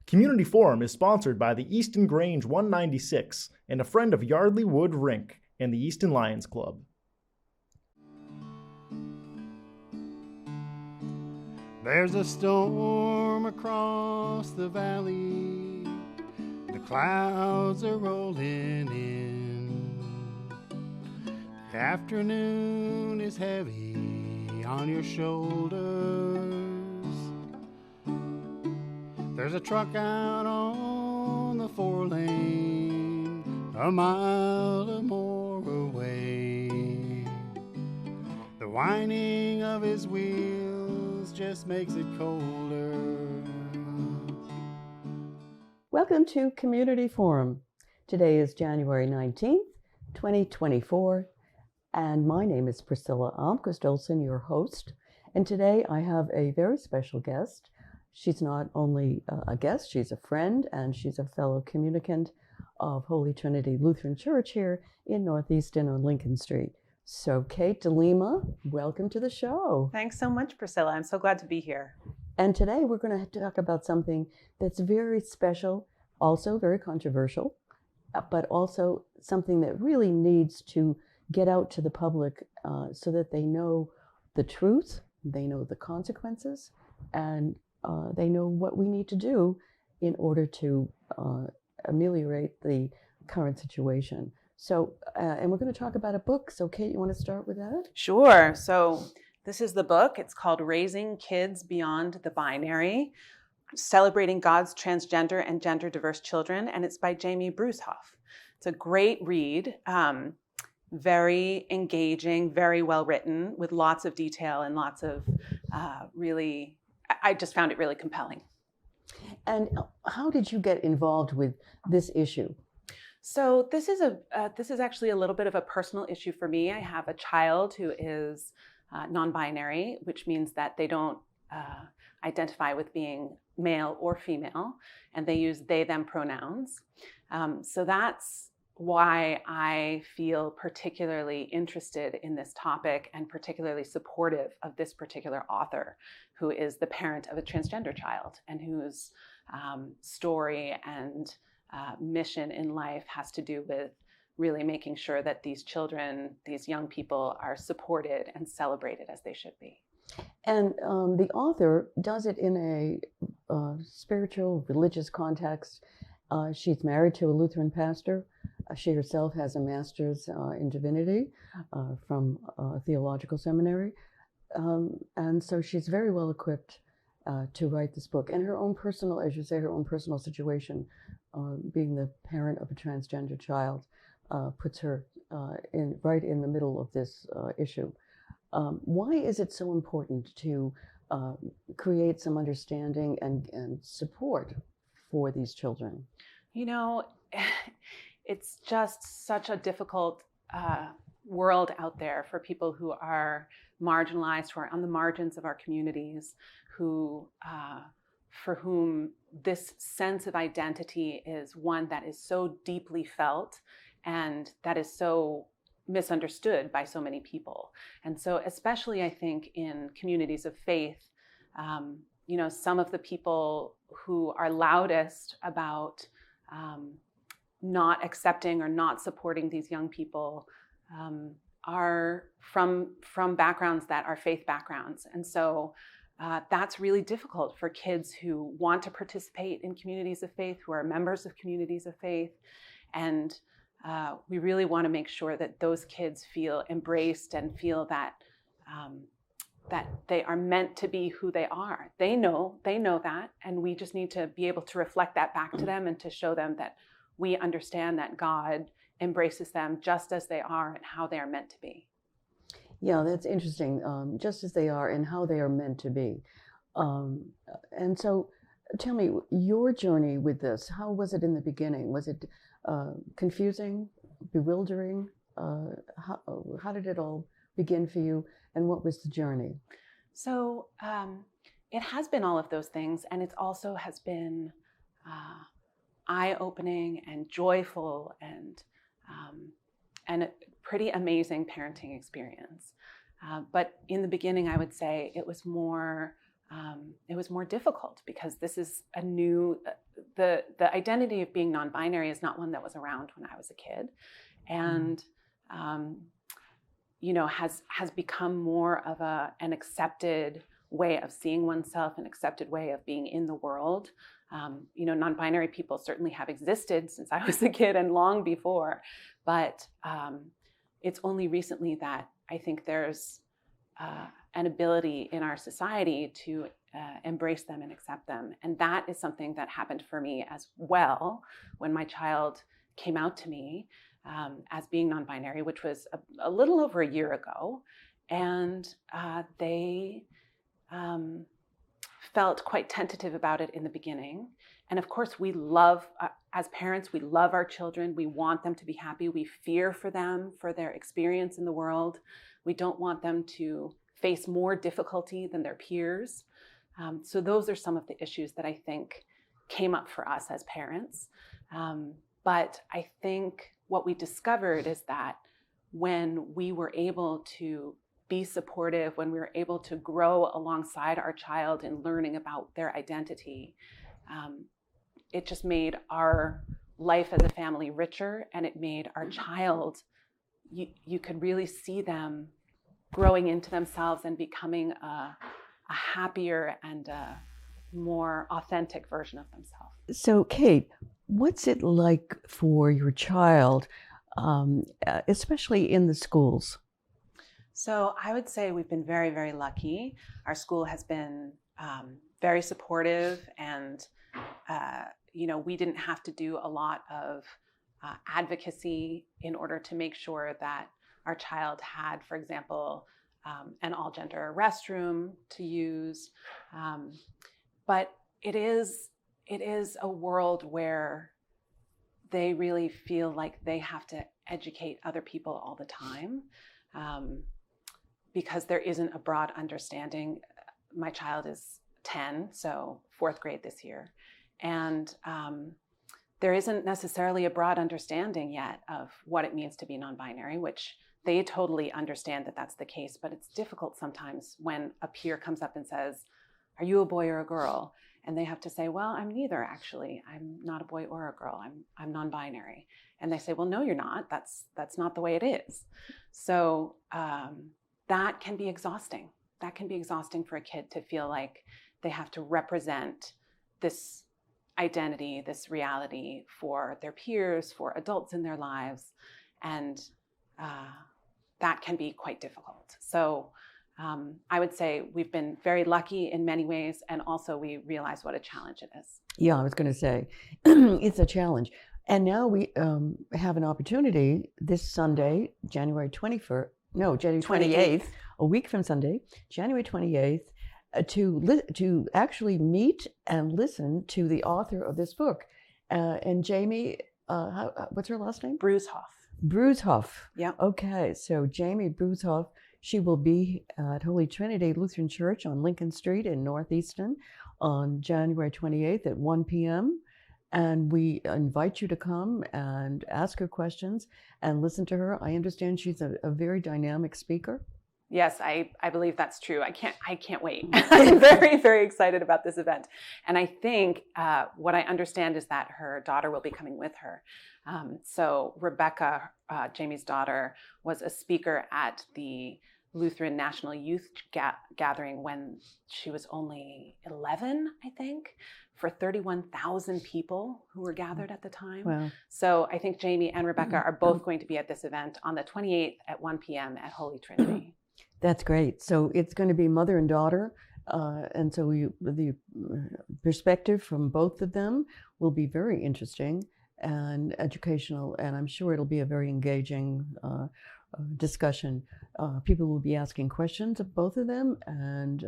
Community Forum is sponsored by the Easton Grange 196 and a friend of Yardley Wood Rink and the Easton Lions Club. There's a storm across the valley, the clouds are rolling in. The afternoon is heavy on your shoulders. There's a truck out on the 4-lane, a mile or more away. The whining of his wheels just makes it colder. Welcome to Community Forum. Today is January 19th, 2024, and my name is Priscilla Almquist-Olsen, your host. And today I have a very special guest. She's not only a guest, she's a friend, and she's a fellow communicant of Holy Trinity Lutheran Church here in Northeaston on Lincoln Street. So Kate DeLima, welcome to the show. Thanks so much, Priscilla. I'm so glad to be here. And today we're going to talk about something that's very special, also very controversial, but also something that really needs to get out to the public so that they know the truth, they know the consequences, and they know what we need to do in order to ameliorate the current situation. So, and we're going to talk about a book. So, Kate, you want to start with that? Sure. So this is the book. It's called Raising Kids Beyond the Binary, Celebrating God's Transgender and Gender Diverse Children. And it's by Jamie Bruesehoff. It's a great read, very engaging, very well written, with lots of detail and lots of I just found it really compelling. And how did you get involved with this issue? So this is actually a little bit of a personal issue for me. I have a child who is non-binary, which means that they don't identify with being male or female, and they use they/them pronouns. So that's why I feel particularly interested in this topic and particularly supportive of this particular author, who is the parent of a transgender child and whose story and mission in life has to do with really making sure that these children, these young people, are supported and celebrated as they should be. And the author does it in a spiritual, religious context. She's married to a Lutheran pastor. She herself has a master's in divinity from a theological seminary. And so she's very well equipped to write this book. And her own personal, as you say, her own personal situation, being the parent of a transgender child, puts her right in the middle of this issue. Why is it so important to create some understanding and support for these children? You know, it's just such a difficult world out there for people who are marginalized, who are on the margins of our communities, who for whom this sense of identity is one that is so deeply felt and that is so misunderstood by so many people. And so especially, I think, in communities of faith, you know, some of the people who are loudest about not accepting or not supporting these young people are from backgrounds that are faith backgrounds. And so that's really difficult for kids who want to participate in communities of faith, who are members of communities of faith. And we really want to make sure that those kids feel embraced and feel that that they are meant to be who they are. They know that, and we just need to be able to reflect that back to them and to show them that we understand that God embraces them just as they are and how they are meant to be. Yeah, that's interesting. Just as they are and how they are meant to be. And so tell me, your journey with this, how was it in the beginning? Was it confusing, bewildering? How did it all begin for you, and what was the journey? So it has been all of those things, and it also has been eye-opening and joyful and a pretty amazing parenting experience. But in the beginning, I would say it was more it was more difficult because this is a new, the identity of being non-binary is not one that was around when I was a kid, and has become more of an accepted way of seeing oneself, an accepted way of being in the world. Non-binary people certainly have existed since I was a kid and long before, but it's only recently that I think there's an ability in our society to embrace them and accept them. And that is something that happened for me as well when my child came out to me as being non-binary, which was a little over a year ago. And they felt quite tentative about it in the beginning. And of course, we love, as parents, we love our children. We want them to be happy. We fear for them, for their experience in the world. We don't want them to face more difficulty than their peers. So those are some of the issues that I think came up for us as parents. But I think what we discovered is that when we were able to be supportive, when we were able to grow alongside our child in learning about their identity, it just made our life as a family richer, and it made our child, you could really see them growing into themselves and becoming a happier and a more authentic version of themselves. So, Kate, what's it like for your child, especially in the schools? So I would say we've been very, very lucky. Our school has been very supportive, and we didn't have to do a lot of advocacy in order to make sure that our child had, for example, an all-gender restroom to use. But it is a world where they really feel like they have to educate other people all the time, because there isn't a broad understanding. My child is 10, so 4th grade this year. And there isn't necessarily a broad understanding yet of what it means to be non-binary, which they totally understand that that's the case, but it's difficult sometimes when a peer comes up and says, "Are you a boy or a girl?" And they have to say, "Well, I'm neither, actually. I'm not a boy or a girl. I'm non-binary." And they say, "Well, no, you're not. That's not the way it is." So that can be exhausting. That can be exhausting for a kid to feel like they have to represent this identity, this reality for their peers, for adults in their lives. And that can be quite difficult. So I would say we've been very lucky in many ways, and also we realize what a challenge it is. Yeah, I was going to say, it's a challenge. And now we have an opportunity this Sunday, January 28th, a week from Sunday, January 28th, to actually meet and listen to the author of this book. And Jamie, what's her last name? Bruesehoff. Bruesehoff. Yeah. Okay, so Jamie Bruesehoff, she will be at Holy Trinity Lutheran Church on Lincoln Street in Northeastern on January 28th at 1 p.m. And we invite you to come and ask her questions and listen to her. I understand she's a very dynamic speaker. Yes, I believe that's true. I can't wait. I'm very, very excited about this event. And I think what I understand is that her daughter will be coming with her. So Rebecca, Jamie's daughter, was a speaker at the Lutheran National Youth Gathering when she was only 11, I think, for 31,000 people who were gathered at the time. Wow. So I think Jamie and Rebecca are both going to be at this event on the 28th at 1 p.m. at Holy Trinity. That's great. So it's going to be mother and daughter. And so the perspective from both of them will be very interesting and educational. And I'm sure it'll be a very engaging discussion. People will be asking questions of both of them. And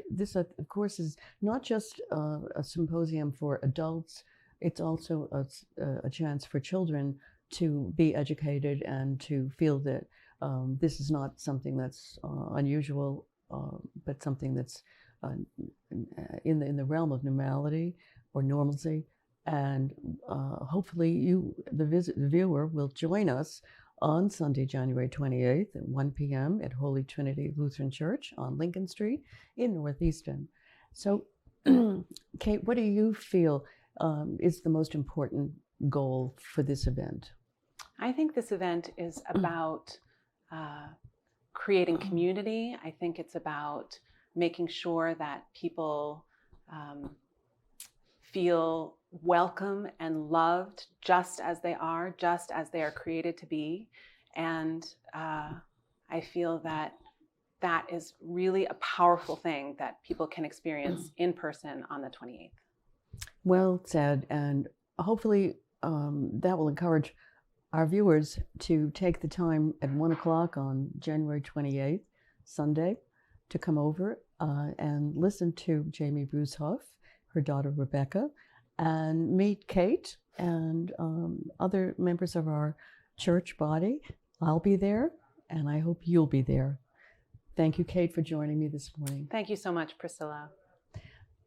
this, of course, is not just a symposium for adults. It's also a chance for children to be educated and to feel that this is not something that's unusual, but something that's in the realm of normality or normalcy. And hopefully the viewer will join us on Sunday, January 28th at 1 p.m. at Holy Trinity Lutheran Church on Lincoln Street in Northeastern. So, Kate, what do you feel is the most important goal for this event? I think this event is about creating community. I think it's about making sure that people feel welcome and loved just as they are created to be. And I feel that that is really a powerful thing that people can experience in person on the 28th. Well said, and hopefully that will encourage our viewers to take the time at 1 o'clock on January 28th, Sunday, to come over and listen to Jamie Bruesehoff, her daughter Rebecca, and meet Kate and other members of our church body. I'll be there, and I hope you'll be there. Thank you, Kate, for joining me this morning. Thank you so much, Priscilla.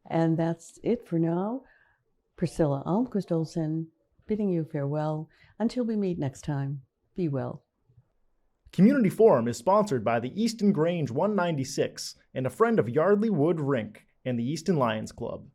And that's it for now. Priscilla Almquist-Olsen bidding you farewell until we meet next time. Be well. Community Forum is sponsored by the Easton Grange 196 and a friend of Yardley Wood Rink and the Easton Lions Club.